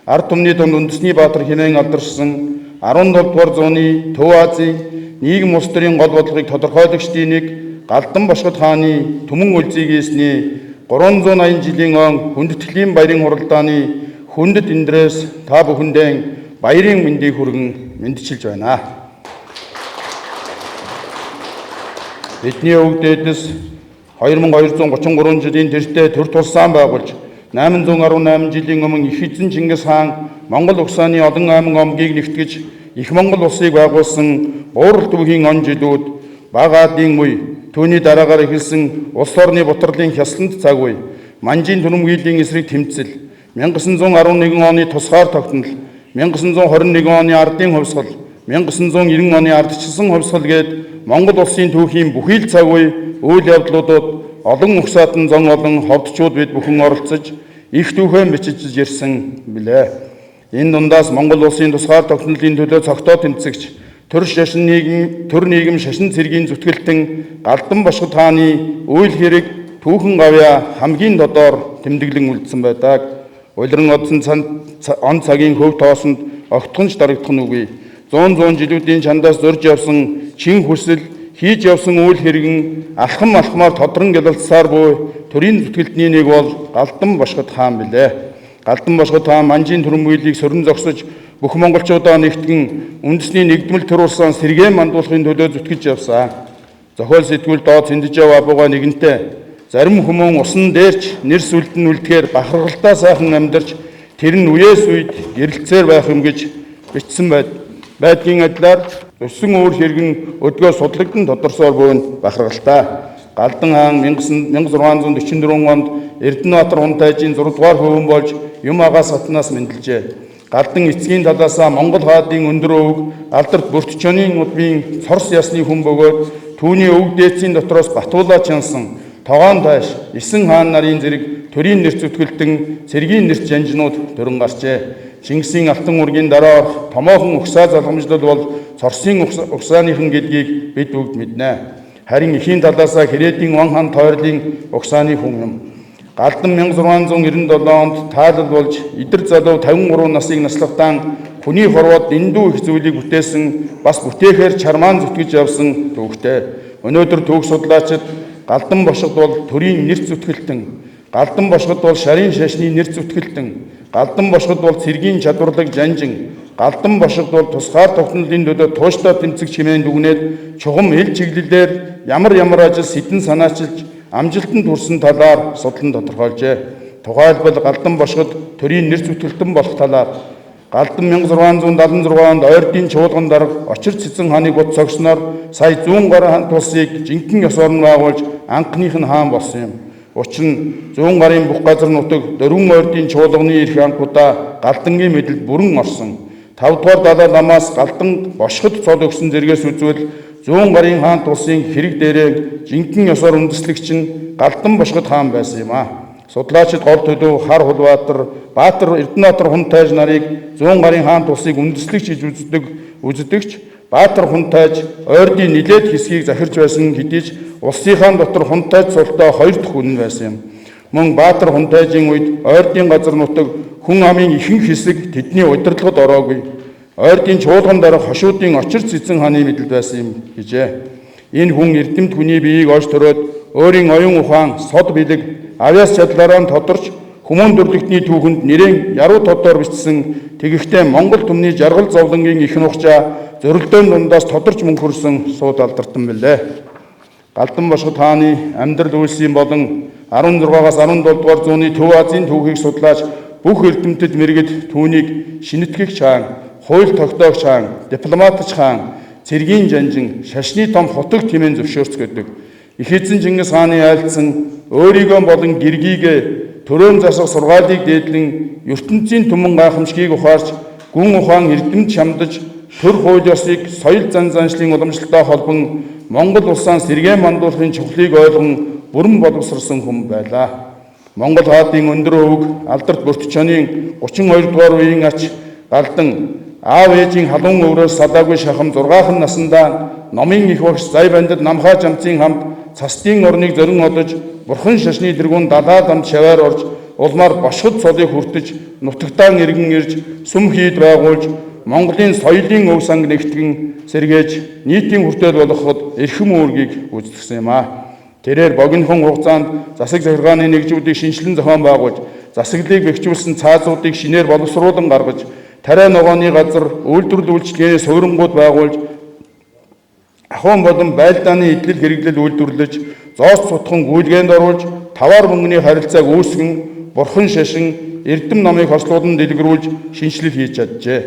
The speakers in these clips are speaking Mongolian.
Ард түмний дунд үндэсний баатар хэмээн алдаршсан 17 дугаар зууны Төв Азийн нийгэм улс төрийн гол бодлогыг тодорхойлогчдын нэг Галдан Бошгод хааны Түмэн үлзий гээсний 380 жилийн он хүндэтгэлийн баярын хуралдааны хүндэт эндрээс та бүхэндээ баярын мэндийг хүргэн мэндчилж байна. Бидний өвөг дээдэс 2233 жилийн тэртээ төр тулсаан байгуулж 818 жилийн өмнө их эзэн Чингис хаан Монгол угсааны олон аймаг омгийг нэгтгэж их Монгол улсыг байгуулсан буурал дүүхийн он жилүүд багаадын үе түүний дараагаар эхэлсэн улс орны бутарлын хясалт цаг үе манжийн түрэмгийлийн эсрэг тэмцэл 1911 оны тусгаар тогтнол 1921 оны ардын хувьсгал 1990 оны ардчилсан хувьсгал гээд Монгол улсын түүхийн бүхий л цаг үе үйл явдлуудад олон угсаатан зон олон ховдчууд бид бүхэн оролцож их түүхэн бичиж ирсэн билээ. Энэ дундаас Монгол улсын тусгаар тогтнолын төлөө цогтоо тэмцэгч төр нийгэм шашин цэргийн зүтгэлтэн Галдан Бошгод хааны үйл хэрэг түүхэн гавья хамгийн тодор тэмдэглэн үлдсэн байдаг. Улиран одсон он цагийн хөв тоосонд огтхонч дарагдах нь үгүй. 100 жилүүдийн чандаас зурж явсан чин хүсэл хийж явсан үйл хэрэгэн алхамаар тодрон гялалцсаар буй төрийн зүтгэлтний нэг бол Галдан Бошгод хаан билээ. Галдан Бошгод хаан манжийн түрэмгийлийг сөрөн зогсож бүх монголчуудаа нэгтгэн үндэсний нэгдмэл төр улсаа сэргээн мандуулахын төлөө зүтгэж явсан. Зохиол сэтгүүл доод цэндэж яваа буга нэгэнтээ зарим хүмүүн усан дээрч нэр сүлдэн үлдэхээр бахархалтай сайхан амьдарч тэр нь үеэс үед гэрэлцээр байх юм гэж бичсэн байдгийн адилаар өссөн өөр хэрэгэн өдгөө судлагдсан тодорсоор буйн бахархалтай. Галдан хаан 1644 онд Эрдэнэбаатар хунтайжийн 6 дугаар хөвөн болж юм агаа сатнаас мэндэлжээ. Галдан эцгийн талаасаа Монгол хаадын өндөр өвөг алдарт Бүртчөний удмын цорс ясны хүн бөгөөд түүний өвөг дээдсийн дотроос Батуулаа чансан Тогоон тайш 9 хаан нарын зэрэг төрийн нэрц зүтгэлтэн цэргийн нэрц жанжнууд төрөн гарчээ. Чингисийн алтан ургийн дараа томоохон угсаа залгамжлал бол цорсын угсааныхан гэдгийг бид бүгд мэднэ. Харин эхийн талаасаа Хэрээдийн Ван хаан тойрлын угсааны хүн юм. Галдан 1697 онд таалал болж идэр залуу 53 насыг наслахтан хүний хорвоод дэндүү их зүйлийг бүтээсэн бас бүтээхээр чармаан зүтгэж явсан түүхтэй. Өнөөдөр түүх судлаачид Галдан Бошгод бол төрийн нэрц зүтгэлтэн, Галдан Бошгод бол шарын шашны нэрц зүтгэлтэн, Галдан Бошгод бол цэргийн чадварлаг жанжин, Галдан Бошгод бол тусгаар тогтнолын төлөө тууштай тэмцэх чимээн дүгнээд чухам ил чиглэлээр ямар ажил сэдэн санаачилж амжилтанд хүрсэн талаар судлан тодорхойлжээ. Тухайлбал Галдан Бошгод төрийн нэр зүтгэлтэн болох талаар Галдан 1676 онд ойрдын чуулган дарга очир цэцэн хааны гут цогсноор сая 100 гаруй хаан тулсыг жинхэнэ ёс орн байгуулж анхных нь хаан болсон юм. Учир нь 100 гарын бүх газар нутаг дөрвөн ойрдын чуулганы эрх анхудаа Галдангийн мэдэлд бүрэн орсон. 5 дугаар далай ламаас Галдан Бошгод цол өгсөн зэргээс үзвэл 100 гарын хаан тулсын хэрэг дээрээ жинхэнэ ёсоор үндэслэгч нь Галдан Бошгод хаан байсан юм а. Судлаачид гол төлөв Хар Хулбаатар, Баатар Эрдэнэбаатар хунтайж нарыг 100 гарын хаан тулсыг үндэслэгч гэж үздэгч Баатар хунтайж ойрдын нилээд хэсгийг захирч байсан хэдий ч улсынхаа дотор хунтайж султаа 2 дахь хүн байсан юм. Мөн Баатар хунтайжийн үед ойрдын газар нутаг хүн амын ихэнх хэсэг тэдний удирдлагад ороогүй. Ойрдын чуулган дарга хошуудын очир цэцэн хааны мэдэлд байсан юм гэжээ. Энэ хүн эрдэмт хүний биеийг олж төрөөд өөрийн оюун ухаан, сод бэлэг, авяас чадлаараа тодорч хүмүүн төрлөختний түүхэнд нэрэн яруу тодор бичсэн. Тэгэхдээ Монгол түмний жаргал зовлонгийн их нухчаа зөрөлдөөн дундаас тодорч мөнхөрсөн сууд алдартан билээ. Галдан Бошгод хааны амьдрал үйлсийн болон 16-аас 17 дугаар зууны Төв Азийн түүхийг судлаач бүх эрдэмтэд мэргэд түүнийг шинэтгэгч хаан, хууль тогтоогч хаан, дипломатч хаан, цэргийн жанжин, шашны том хотог хэмээн зөвшөөрцгөөдөг. Их эзэн Чингис хааны айлдсан өөрийгөө болон гэргийгээ төрөөн засах сургаалыг дээдлэн ертөнцийн түмэн гайхамшгийг ухаарч гүн ухаан эрдэмт шамдаж төр хууль ёсыг соёл зан заншлын уламжлалтай холбон Монгол улсаа сэргээн мандуулахын чухлыг ойлгон бүрэн боловсрсон хүн байлаа. Монгол хаадын өндөр өвөг алдарт Бүртчөний 32 дугаар үеийн ач Галдан аав ээжийн халуун өврөөс салаагүй шахам 6хан наснда номын их багш Зай бандит Намхаа Жамцын хамт цастын орныг зорин одож бурхан шашны тэргүүн далаа дамд шаваар орж улмаар бошгод цолыг хүртэж нутагтаа иргэн ирж сүм хийд байгуулж Монголын соёлын өв санг нэгтгэн сэргээж нийтийн хүртэл болгоход эрхэм үүргийг гүйцэтгэсэн юм а. Тэрээр богинохон хугацаанд засаг захиргааны нэгжүүдийг шинжилэн зохион байгуулж, засаглалыг бэхжүүлсэн цаазуудыг шинээр боловсруулан гаргаж, тариа ногооны газар үйлдвэрлэл үйлчилгээний суурингууд байгуулж, ахуйн болон байлдааны эдлэл хэрэглэл үйлдвэрлэж, зоос цутхан гүйлгээнд оруулж, таваар мөнгөний харилцааг үүсгэн, бурхан шашин, эрдэм намыг хослуулан дэлгэрүүлж шинжилэл хийж чаджээ.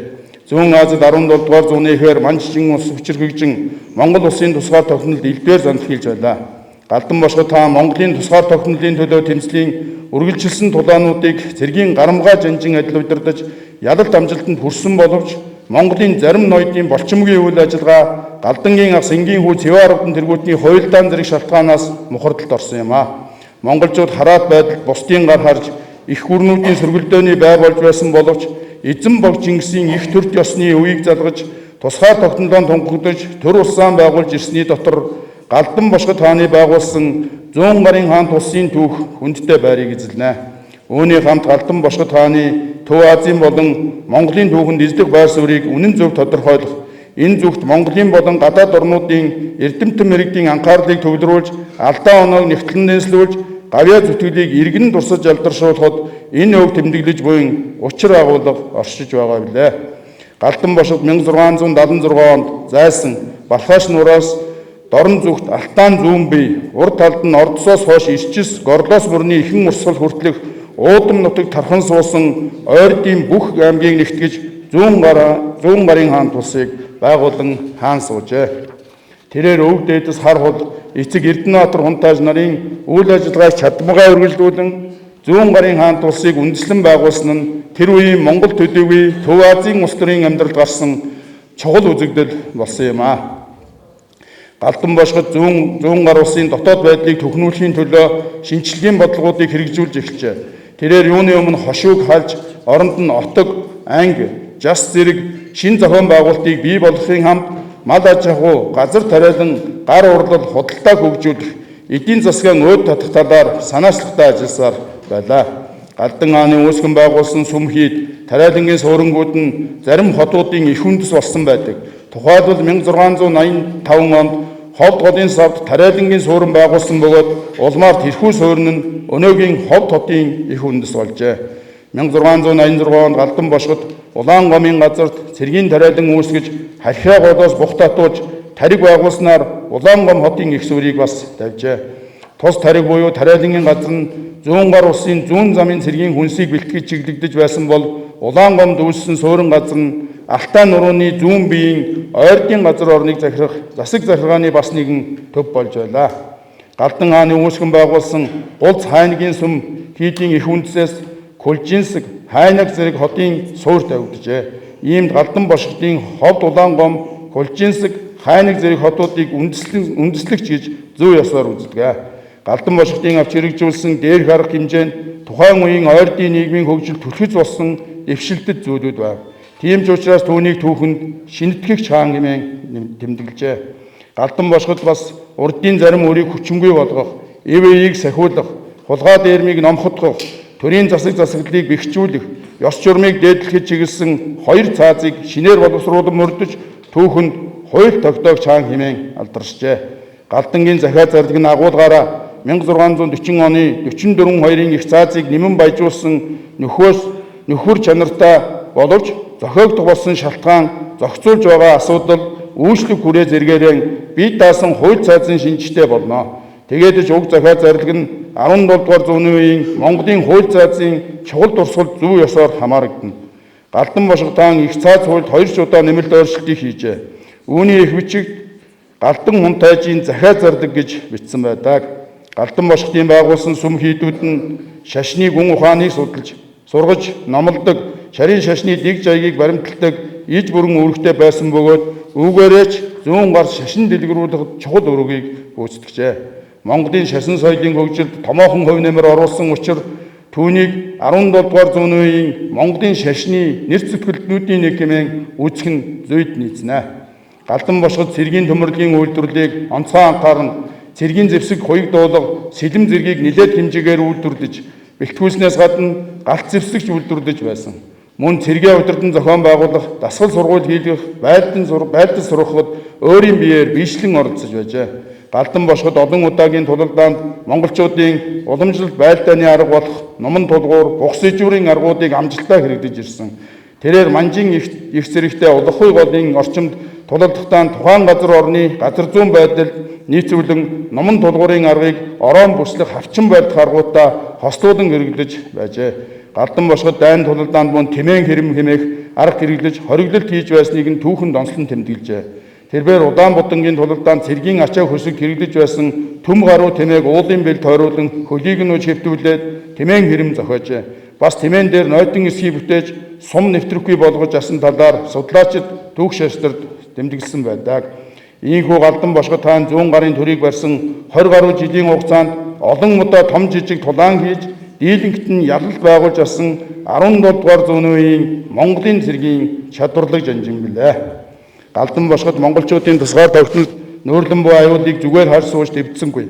Зүүн Азид 17 дугаар зууны эхээр манчжин ус хүчирхэгжин Монгол улсын тусгаар тогтнолд элдвээр занхилж байлаа. Галдан бошгод хаан Монголын тусгаар тогтнолын төлөө тэмцлийн үргэлжилсэн тулаануудыг цэргийн гарамгаа жанжин адил удирдаж, ялалт амжилтанд хүрсэн боловч Монголын зарим ноёдын болчмгийн үйл ажиллагаа Галдангийн ах Сэнгийн хүү Цэваарвдан тэргүүтний хуйлдаан зэрэг шалтгаанаас мухардалд орсон юм а. Монголчууд хараат байдал бусдын гар харж их гүрнүүдийн сөргөлдөөний бай болж байсан боловч эзэн бог Чингисийн их төрт ёсны үеийг залгаж тусгаар тогтнолоо тунхаглаж төр улсаан байгуулж ирсний дотор Галдан бошгод хааны байгуулсан 100 гарын хаант улсын түүх хүндтэй байрыг эзэлнэ. Үүний хамт Галдан бошгод хааны Төв Азийн болон Монголын түүхэнд эзлэх байр суурийг үнэн зөв тодорхойлох, энэ зүгт Монголын болон гадаад орнуудын эрдэмтэн мэрэгдийн анхаарлыг төвлөрүүлж, алдаа оноог нэгтлэн нээслүүлж, гавьяа зүтгэлийг иргэн дурсаж алдаршуулахад энэ өв тэмдэглэж буйн учир агуулга оршиж байгаа билээ. Галдан бошгод 1676 онд зайсан Балхаш нураас дорн зүгт Алтаан зүүн бие, урд талд нь Ордосоос хойш Ирчис, Горлоос мөрний ихэн урсгал хүртэлх уудам нутаг тархан суусан ойрдын бүх аймгийг нэгтгэж 100 гарын хаан тусыг байгуулан хаан суужээ. Тэрээр өв дээдэс хар хул эцэг Эрдэнэбаатар хунтааж нарын үйл ажиллагааг чадмагай үргэлжлүүлэн 100 гарын хаан тусыг үндэслэн байгуулсан нь тэр үеийн Монгол төдийгүй Төв Азийн улс төрийн амьдралд гарсан чухал үзэгдэл болсон юм а. Галдан бошгод 100 гар улсын дотоод байдлыг төхнүүлэхийн төлөө шинжилгээний бодлогуудыг хэрэгжүүлж эхэлжээ. Тэрээр юуны өмнө хошууг халж, оронд нь отог, анги, жас зэрэг шин зохион байгуулалтыг бий болгохын хамт мал аж ахуй, газар тариалан, гар урлал, худалдааг хөгжүүлэх, эдийн засгийн өөд татах талаар санаачлагтай ажилласаар байлаа. Галдан хааны үүсгэн байгуулсан сүм хийд, тариалангийн суурингууд нь зарим хотуудын их үндэс болсон байдаг. Тухайлбал 1685 онд Ховд голын савд тариалангийн суурин байгуулсан бөгөөд улмаар тэрхүү суурин нь өнөөгийн Ховд хотын их үндэс болжээ. 1686 онд Галдан бошгод Улаан гомын газарт цэргийн тариалан үүсгэж харьяа голоос бух татуулж тариг байгуулснаар Улаан гом хотын их суурийг бас тавьжээ. Тус тариг буюу тариалангийн газар нь 100 гар улсын зүүн замын цэргийн хүнсийг бэлтгэж чиглэгдэж байсан бол Улаан гомд үүссэн суурин газар нь Алтаан нурууны зүүн биеийн ойрдын газар орныг захирах засаг захиргааны бас нэгэн төв болж байлаа. Галдан хааны үүсгэн байгуулсан Гулц хайнгийн сүм хийдийн их үндэсээс Кулжинсэг, Хайнаг зэрэг хотын суур тавигджээ. Иймд Галдан бошгодын Ховд Улаан гом, Кулжинсэг, Хайнаг зэрэг хотуудыг үндэслэгч гэж зөв ёсоор үздэг. Галдан бошгодын авч хэрэгжүүлсэн дээрх арга хэмжээнд тухайн үеийн ойрдын нийгмийн хөгжил түлхэж болсон эвшилтэд зүйлүүд байв. Тийм ч учраас түүнийг түүхэнд шинэтгэгч хаан хэмээн тэмдэглэжээ. Галдан бошгод бас урдын зарим өрийг хүчингүй болгох, эв эийг сахиулах, хулгай дээрмийг номходгох, төрийн засаглалыг бэхжүүлэх, ёс журмыг дээдлэхэд чиглэсэн хоёр цаазыг шинээр боловсруулан мөрдөж түүхэнд хууль тогтоогч хаан хэмээн алдаршжээ. Галдангийн захиа зарлиг нь агуулгаараа 1640 оны 44-2-ын их цаазыг нэмэн баяжуулсан нөхөр чанартай боловч зохиогдох болсон шалтгаан зохицуулж байгаа асуудал үйлчлэг хүрээ зэрэгээрээ бие даасан хууль цаазын шинжтэй болно. Тэгээд ч уг захиа зарлиг нь 17 дугаар зууны үеийн Монголын хууль цаазын чухал дурсгал зөв ёсоор хамаарагдана. Галдан бошгод хаан их цааз хуульд 2 удаа нэмэлт өөрчлөлтийг хийжээ. Үүний их бичигт Галдан хунтайжийн захиа зарлиг гэж бичсэн байдаг. Галдан бошгодын байгуулсан сүм хийдүүд нь шашны гүн ухааныг судалж, сургаж, номлодог, шарын шашны дэг жайгийг баримталдаг иж бүрэн үүрэгтэй байсан бөгөөд үүгээрээч 100 гар шашин дэлгэрүүлэх чухал үүргийг гүйцэтгэжээ. Монголын шашин соёлын хөгжилд томоохон хувь нэмэр оруулсан учраас түүнийг 17 дугаар зууны үеийн Монголын шашны нэр зүтгэлтнүүдийн нэг хэмээн үзэх нь зүйд нийцнэ. Галдан бошгод цэргийн төмөрлөгийн үйлдвэрлэлийг онцгой анхааран цэргийн зэвсэг хуйг дуулах сэлэм зэргийг нэлээд хэмжээгээр үйлдвэрлэж бэлтгүүлснээс гадна галт зэвсэгч үйлдвэрлэж байсан. Мөн цэргийн удирдан зохион байгуулах, дасгал сургууль хийх, байлдал сургахад өөрийн биеэр бичлэн оролцож байжээ. Галдан бошгод олон удаагийн тулалдаанд монголчуудын уламжлалт байлдааны арга болох номон тулгуур, бухс ижүүрийн аргуудыг амжилттай хэрэгжиж ирсэн. Тэрээр манжин их зэрэгтэй улахуй голын орчимд тулалдахдаа тухайн газар орны газар зүүн байдалд нийцүүлэн номон тулгуурын аргыг ороон бүслэх хавчин байдах аргуудаа хослуулан хэрэглэж байжээ. Галдан бошгод дайн тулалдаанд мөн тэмээн хэрэм хэмээх арга хэрэглэж хориглолт хийж байсныг нь түүхэн донслон тэмдэглэжээ. Тэрээр Улаанбаатангийн тулалдаанд цэргийн ачаа хөсөг хэрэглэж байсан төм гаруй тэмээг уулын бэл тойруулан хөлийг нь шивтүүлээд тэмээн хэрэм зохиожээ. Бас тэмээн дээр нойтон эсхий бүтээж сум нэвтрэхгүй болгож асан талаар судлаачид түүх шаштрад тэмдэглэсэн байдаг. Ийхүү Галдан бошгод хаан 100 гарын төрийг барьсан 20 гаруй жилийн хугацаанд олон удаа том жижиг тулаан хийж дийлэнхт нь ялалт байгуулж асан 17 дугаар зууны үеийн Монголын цэргийн чадварлаг жанжин билээ. Галдан бошгод монголчуудын тусгаар тогтнолд нөөрлөн буй аюулыг зүгээр харж сууж дэвдсэнгүй.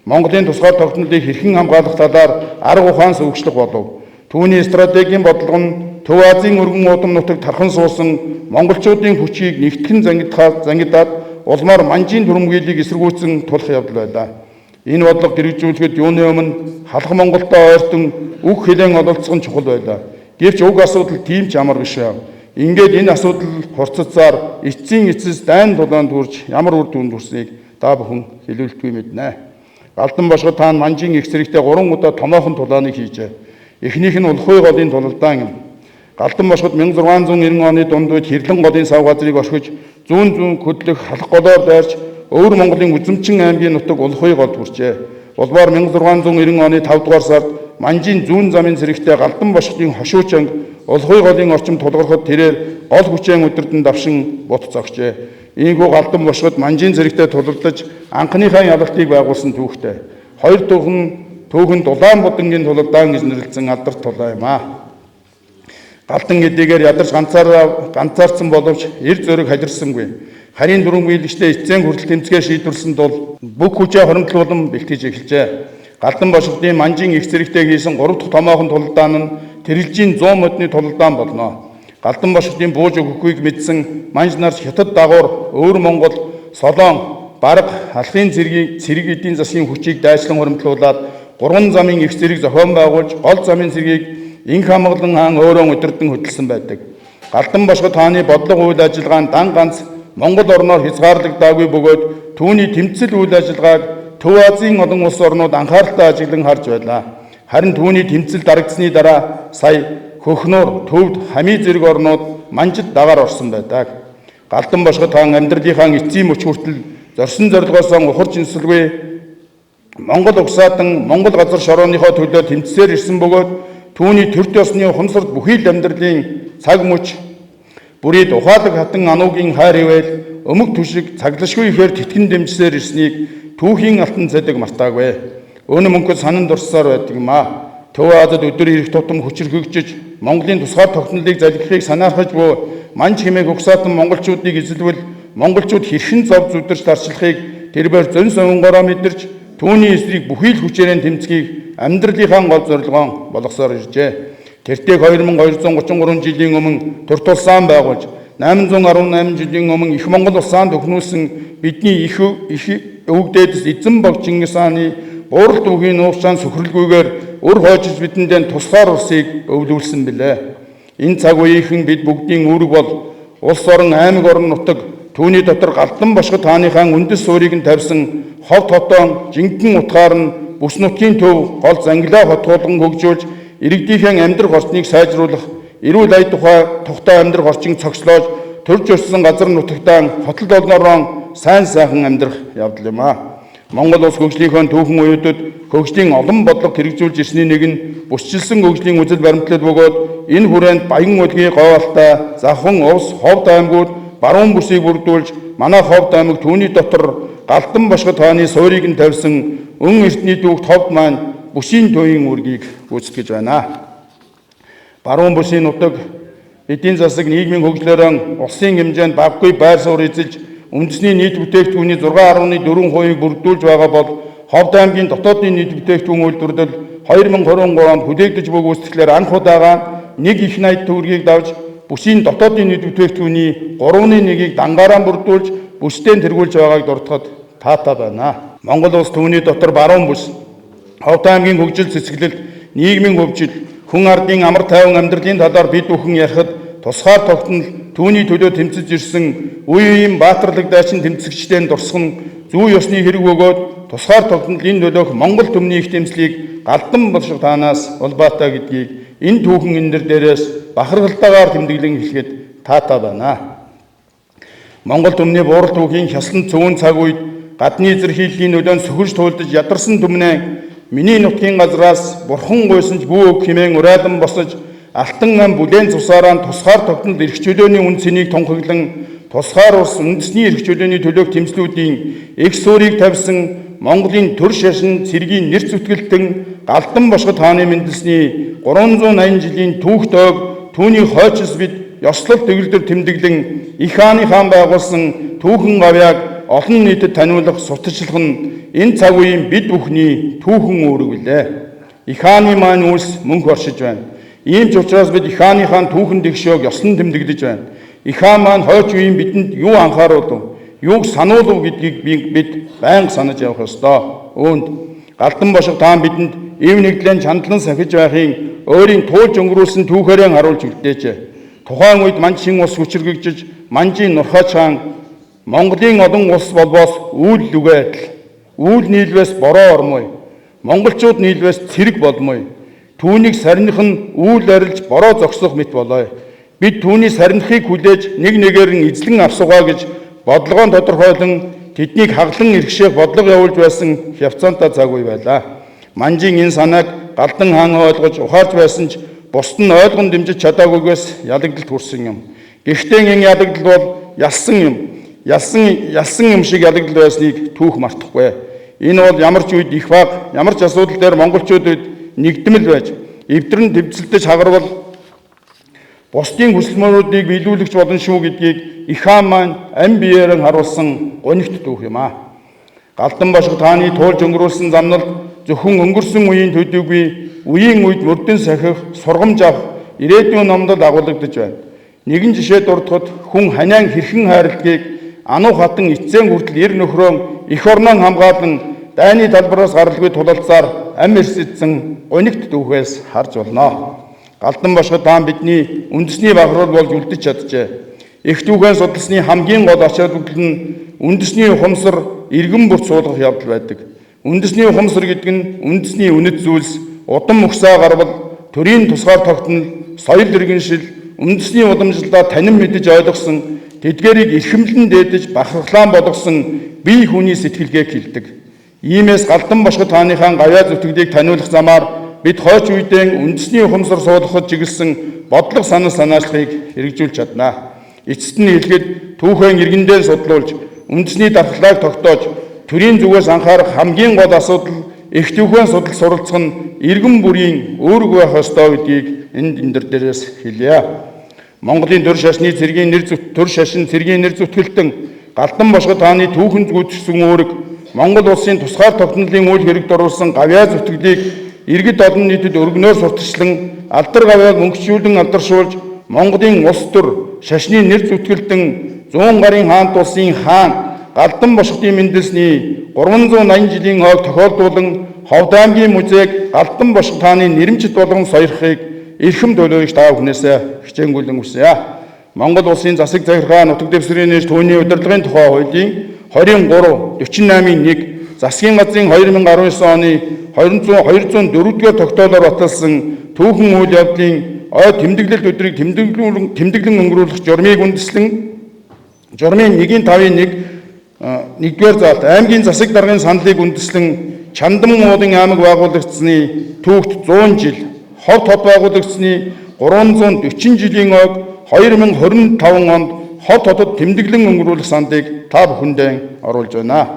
Монголын тусгаар тогтнолыг хэрхэн хамгаалах талаар арга ухаан сөвөглөх болов. Түүний стратегийн бодлого нь Төв Азийн өргөн удам нутагт тархан суусан монголчуудын хүчийг нэгтгэн зангидаад улмаар манжийн дүрмгийлийг эсэргүүцэн тулах явдал байлаа. Энэ бодлого дэргэжүүлэхэд юуны өмнө халах Монголтой ойртон үг хэлэн ололцох нь чухал байлаа. Гэвч уг асуудал тийм ч амар биш аа. Ингээд энэ асуудал хурццаар эцсийн эцэс дайн тулаанд хүрч ямар үр дүнд хүрснийг та бүхэн хэлүүлтгүй мэднэ. Галдан бошгод хаан манжийн их зэрэгтэй 3 удаа томоохон тулааныг хийжээ. Эхнийх нь улахуй голын тулалдаан юм. Галдан бошгод 1690 оны дунд үед Хэрлэн голын сав газрыг орхиж зүүн хөдлөх халах голоор дайрч өвөр Монголын Үзэмчин аймгийн нутаг улахуй голд хүрчээ. Улбаар 1690 оны 5 дугаар сард манжийн зүүн замын зэрэгтэй Галдан бошгодын хошууч анги улахуй голын орчим тулгархад тэрээр гол хүчээр өдөртөн давшин бут зогсжээ. Ийхүү Галдан бошгод манжийн зэрэгтэй тулалдаж анхныхаа ялалтыг байгуулсан түүхтэй. Хоёр түүхэнд Улаанбаатангийн тулалдаан гэж нэрлэсэн алдарт тулаа юм аа. Галдан эдгээр ядарч ганцаарцсан боловч эр зөрөг халирсангүй. Харийн дүрэн биелэгчдээ эцсийн хүртэл тэмцгээ шийдвэрлсэн тул бүх хүчээ хоримтлуулан бэлтгэж эхэлжээ. Галдан бошгодын манжийн их зэрэгтэй хийсэн 3 дахь томоохон тулалдаан нь тэрэлжийн 100 модны тулалдаан болно. Галдан бошгодын бууж өгөхүйг мэдсэн манж нар хятад дагуур, өвөр Монгол, Солон, Бараг, алхын цэрэг эдийн засгийн хүчийг дайчлан хуримтлуулад 3 замын их зэрэг зохион байгуулж гол замын цэгийг Инх хамглан хаан өөрөө өдөрдөн хөдөлсөн байдаг. Галдан бошгод хааны бодлого үйл ажиллагаанд дан ганц Монгол орноор хязгаарлагдаагүй бөгөөд түүний тэмцэл үйл ажиллагааг Төв Азийн олон улс орнууд анхааралтай ажиглан харж байлаа. Харин түүний тэмцэл дарагдсны дараа сая Хөхнөр, Төвд, Хамий зэрэг орнууд манжид дагаар орсон байдаг. Галдан бошгод хаан амьдралынхаа эцсийн мөч хүртэл зорьсон зорилгоосоо ухарч инсэлгүй Монгол угсаатан Монгол газар шорооныхоо төлөө тэмцсээр ирсэн бөгөөд түүний төр ёсны ухамсарт бүхий л амьдралын цаг мөч бүрийд ухаалаг хатан ануугийн хайр ивэл өмг түшиг цаглашгүй ихээр тэтгэн дэмжсээр ирснийг түүхийн алтан цэдэг мартаагүй. Өнө мөнгөд санан дурсаар байдаг юм аа. Төв Азад өдөр ирэх тутам хүчрхэгжиж Монголын тусгаар тогтнолыг залгихыг санаахаж буй манж хэмээх угсаатан монголчуудыг эзэлвэл монголчууд хэрхэн зов зүдэрч тарчлахыг тэрээр зөн сонгороо мэдэрч түүний эсрэг бүхий л хүчээрэн тэмцгийг амьдралынхаа гол зорилгоон болгосоор иржээ. Тэртээ 2233 жилийн өмнө төр тулсаан байгуулж 818 жилийн өмнө их Монгол улсаанд өхнүүлсэн бидний их өвгдөөс эзэн бог Чингис хааны бууралт үгийн нуушаан сөхрөлгүйгээр өр хойжиж бидэндээ тусгаар улсыг өвлүүлсэн билээ. Энэ цаг үеийнхэн бид бүгдийн үүрэг бол улс орон аймаг орон нутаг түүний дотор Галдан бошгод хааныхаа үндэс суурийг нь тавьсан ховд хотоон жинхэнэ утгаар нь бүс нутгийн төв гол зангилаа хотгуулган хөгжүүлж иргэдийнхээ амьдрах орчныг сайжруулах эрүүл ая тухтай амьдрах орчин цогцлоож төрж өссөн газар нутагтаа хотод олноороо сайн сайхан амьдрах явдал юм аа. Монгол улс хөгжлийнхөө түүхэн үеүүдэд хөгжлийн олон бодлого хэрэгжүүлж ирсний нэг нь бүсчилсэн хөгжлийн үзэл баримтлал бөгөөд энэ хүрээнд Баян улгийн говьалтай Завхан улс ховд аймагуд баруун бүсийг бүрдүүлж манай ховд аймаг түүний дотор Галдан бошгод хааны суурийг нь тавьсан өн эрдний дүүгт ховд маань бүсийн төвийн үргийг гүйцэтгэж байна. Баруун бүсийн нутаг эдийн засаг нийгмийн хөгжлөөрөө улсын хэмжээнд баггүй байр суурь эзэлж үндэсний нийт бүтээгдэхүүний 6.4%-ийг бүрдүүлж байгаа бол ховд аймгийн дотоодын нийт бүтээгдэхүүн үйлдвэрлэл 2023 онд хүлээгдэж буй гүйцэтгэлээр анх удаага 1 их найт төгрөгийг давж бүсийн дотоодын нийт бүтээгдэхүүний 3/1-ийг дангаараа бүрдүүлж бүсдээ тэргүүлж байгааг дурдахад таатай байна. Монгол улс түүний дотор баруун бүс, Ховд аймгийн хөгжил цэцгэлэлт, нийгмийн хөгжил, хүн ардын амар тайван амьдралын талаар бид бүхэн ярихад тусгаар тогтнол түүний төлөө тэмцэж ирсэн үе үеийн баатарлаг дайчин тэмцэгчдийн дурсган зүй ёсны хэрэг өгөөд тусгаар тогтнолын төлөөх Монгол түмний их тэмцлийг галдан болших таанаас улбаатай гэдгийг энэ түүхэн энэ дээрээс бахархалтайгаар тэмдэглэн хэлэхэд таатай байна. Монгол түмний буурал түүхийн хясалт цөөн цаг үед гадны эзэрхийллийн нөлөөнд сөхөж туулдаж ядарсан түмнээ миний нутгийн газраас бурхан гуйсанч бүү өг хэмээн урайлан босож алтан ам бүлээн цусаараа тусгаар тогтнол эрх чөлөөний үн цэнийг тунхаглан тусгаар улс үндэсний эрх чөлөөний төлөөх тэмцлүүдийн их суурийг тавьсан Монголын төр шашин цэргийн нэр зүтгэлтэн галдан бошгод хааны мэндэлсний 380 жилийн түүх дог түүний хойчс бид ёслол төгөлдөр тэмдэглэн их хааны хаан байгуулсан түүхэн гавьяаг олон нийтэд таниулах сурталчлах нь энэ цаг үеийн бид бүхний түүхэн үүрэг билээ. Их хааны маань үлс мөнх оршиж байна. Ийм ч учраас бид их хааныхаа түүхэн дэвшөөг ёслон тэмдэглэж байна. Их хаан маань хойч үеийн бидэнд юу анхааруулв, юуг сануулв гэдгийг бид байнга санаж явах ёстой. Үүнд галдан бошго таан бидэнд эв нэгдлэн чандлан сахиж байхын өөрийн туулж өнгөрүүлсэн түүхээрээ харуулж үлдээжээ. Тухайн үед манчин ус хүчрэгжиж манжийн нурхаач хаан Монголын олон улс болбоос үйл лүгээд үйл нийлвэс бороо ормой. Монголчууд нийлвэс цэрэг болмой. Түүнийг сарних нь үйл арилж бороо зогсох мэт болоо. Бид түүний сарнихыг хүлээж нэг нэгээр нь эзлэн авсугаа гэж бодлогоон тодорхойлон тэднийг хаглан иргэшээх бодлого явуулж байсан хявцаантай цаг үе байлаа. Манжийн энэ санааг галдан хаан ойлгож ухаарч байсан ч бусд нь ойлгон дэмжиж чадаагүйгээс ялагдалт хүрсэн юм. Гэхдээ энэ ялагдал бол ялсан юм. Ялсан юм шиг ялагдал байсныг түүх мартахгүй. Энэ бол ямар ч үед их баг, ямар ч асуудал дээр монголчуудад нэгдмэл байж, эвдрэн төвцөлдөж хагарвал бусдын хүсэлмөрүүдийг биелүүлэгч болно шүү гэдгийг их хаан маань ам биеэр нь харуулсан гонигт түүх юм аа. Галдан бошго тааны туулж өнгөрүүлсэн замнал зөвхөн өнгөрсөн үеийн төдийгүй үеийн үед мөрдөн сахих, сургамж авах, ирээдүйн номдод агуулгадж байна. Нэгэн жишээ дурдахад хүн ханиан хэрхэн хайрладгийг ануу хатан эцсийн хүртэл эр нөхрөө эх орноо хамгаалан дайны талбараас гаралгүй тулалцаар ам эрсэдсэн гонигт түүхээс харж болно. Галдан бошго таан бидний үндэсний бахархал болж үлдэж чаджээ. Их түүхэн судалсны хамгийн гол ач холбогдол нь үндэсний ухамсар иргэн бүрт суулгах явдал байдаг. Үндэсний ухамсар гэдэг нь үндэсний үнэт зүйлс, удам мөхсөө гарвал, төрийн тусгаар тогтнол, соёл иргэншил, үндэсний уламжлалаа танин мэдэж ойлгосон, тэдгээрийг эрхэмлэн дээдэж бахархлаан болгосон бие хүний сэтгэлгээг хилдэг. Иймээс галдан бошго тааныхаа гавьяа зүтгэлийг таниулах замаар бид хойч үедээ үндэсний ухамсар суулгахад чиглэсэн бодлого санал санаачлалыг хэрэгжүүлж чаднаа. Эцэст нь хэлэхэд түүхэн иргэндээ судлуулж, үндэсний дархлааг тогтоож, төрийн зүгээс анхаарах хамгийн гол асуудал их түүхэн судал суралцах нь иргэн бүрийн үүрэг байх ёстой гэдгийг энэ дээрээс хэлье. Монголын төр шашин цэргийн нэр зүтгэлтэн галдан бошго тааны түүхэн гүйцэтгэсэн үүрэг Монгол улсын тусгаар тогтнолын үйл хэрэгт оруулсан гавьяа зүтгэлийг иргэд олон нийтэд өргөнөөр сурталчлан алдар гавьяаг мөнгөчүүлэн алдаршуулж Монголын улс төр шашны нэр зүтгэлтэн 100 гарын хаант улсын хаан галдан бошгодын мэндэлсний 380 жилийн хойг тохиолдуулан Ховд аймгийн музейг галдан бошго тааны нэрэмжит болгон сойрхохыг эрхэм төлөөлөгч та бүхнээсээ хичээнгүйлэн хүсье. Монгол улсын засаг захиргаа нутаг дэвсгэрийн нээж түүний удирдлагын тухай хуулийн 23/48-1 засгийн газрын 2019 оны 204-р тогтоолоор баталсан түүхэн үйл явдлын ой тэмдэглэлт өдрийг тэмдэглэн өнгөрүүлэх журмыг үндэслэн журмын 1-5-1-р заалт аймгийн засаг даргын саналыг үндэслэн Чандам уулын аймаг байгуулагдсны түүхт 100 жил, Ховд хот байгуулагдсны 340 жилийн ойг 2025 онд хот хотод тэмдэглэн өнгөрүүлэх сандыг та бүхэндээ оруулж байна.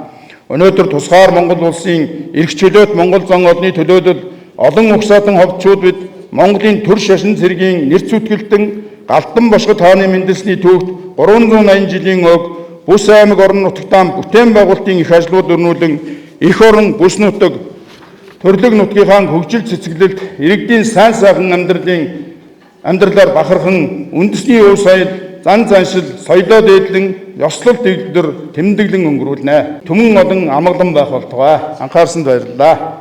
Өнөөдөр тусгаар Монгол улсын эрх чөлөөт Монгол зан олны төлөөлөл олон угсаатан ховчууд бид Монголын төр шашин цэргийн нэр зүтгэлтэн галдан бошго тааны мэндэлсний түүхт 380 жилийн өг бүс аймаг орон нутагтаа бүтээн байгуулалтын их ажлууд өрнүүлэн их орон бүс нутаг төрлөг нутгийнхаа хөгжил цэцгэлэлд иргэдийн сайн сайхан амьдралаар бахархан үндэсний өв соёл, зан заншил, соёлоо дээдлэн, ёслол дэвлэлээр тэмдэглэн өнгөрүүлнэ. Түмэн олон амгалан байх болтугай. Анхаарсанд баярлалаа.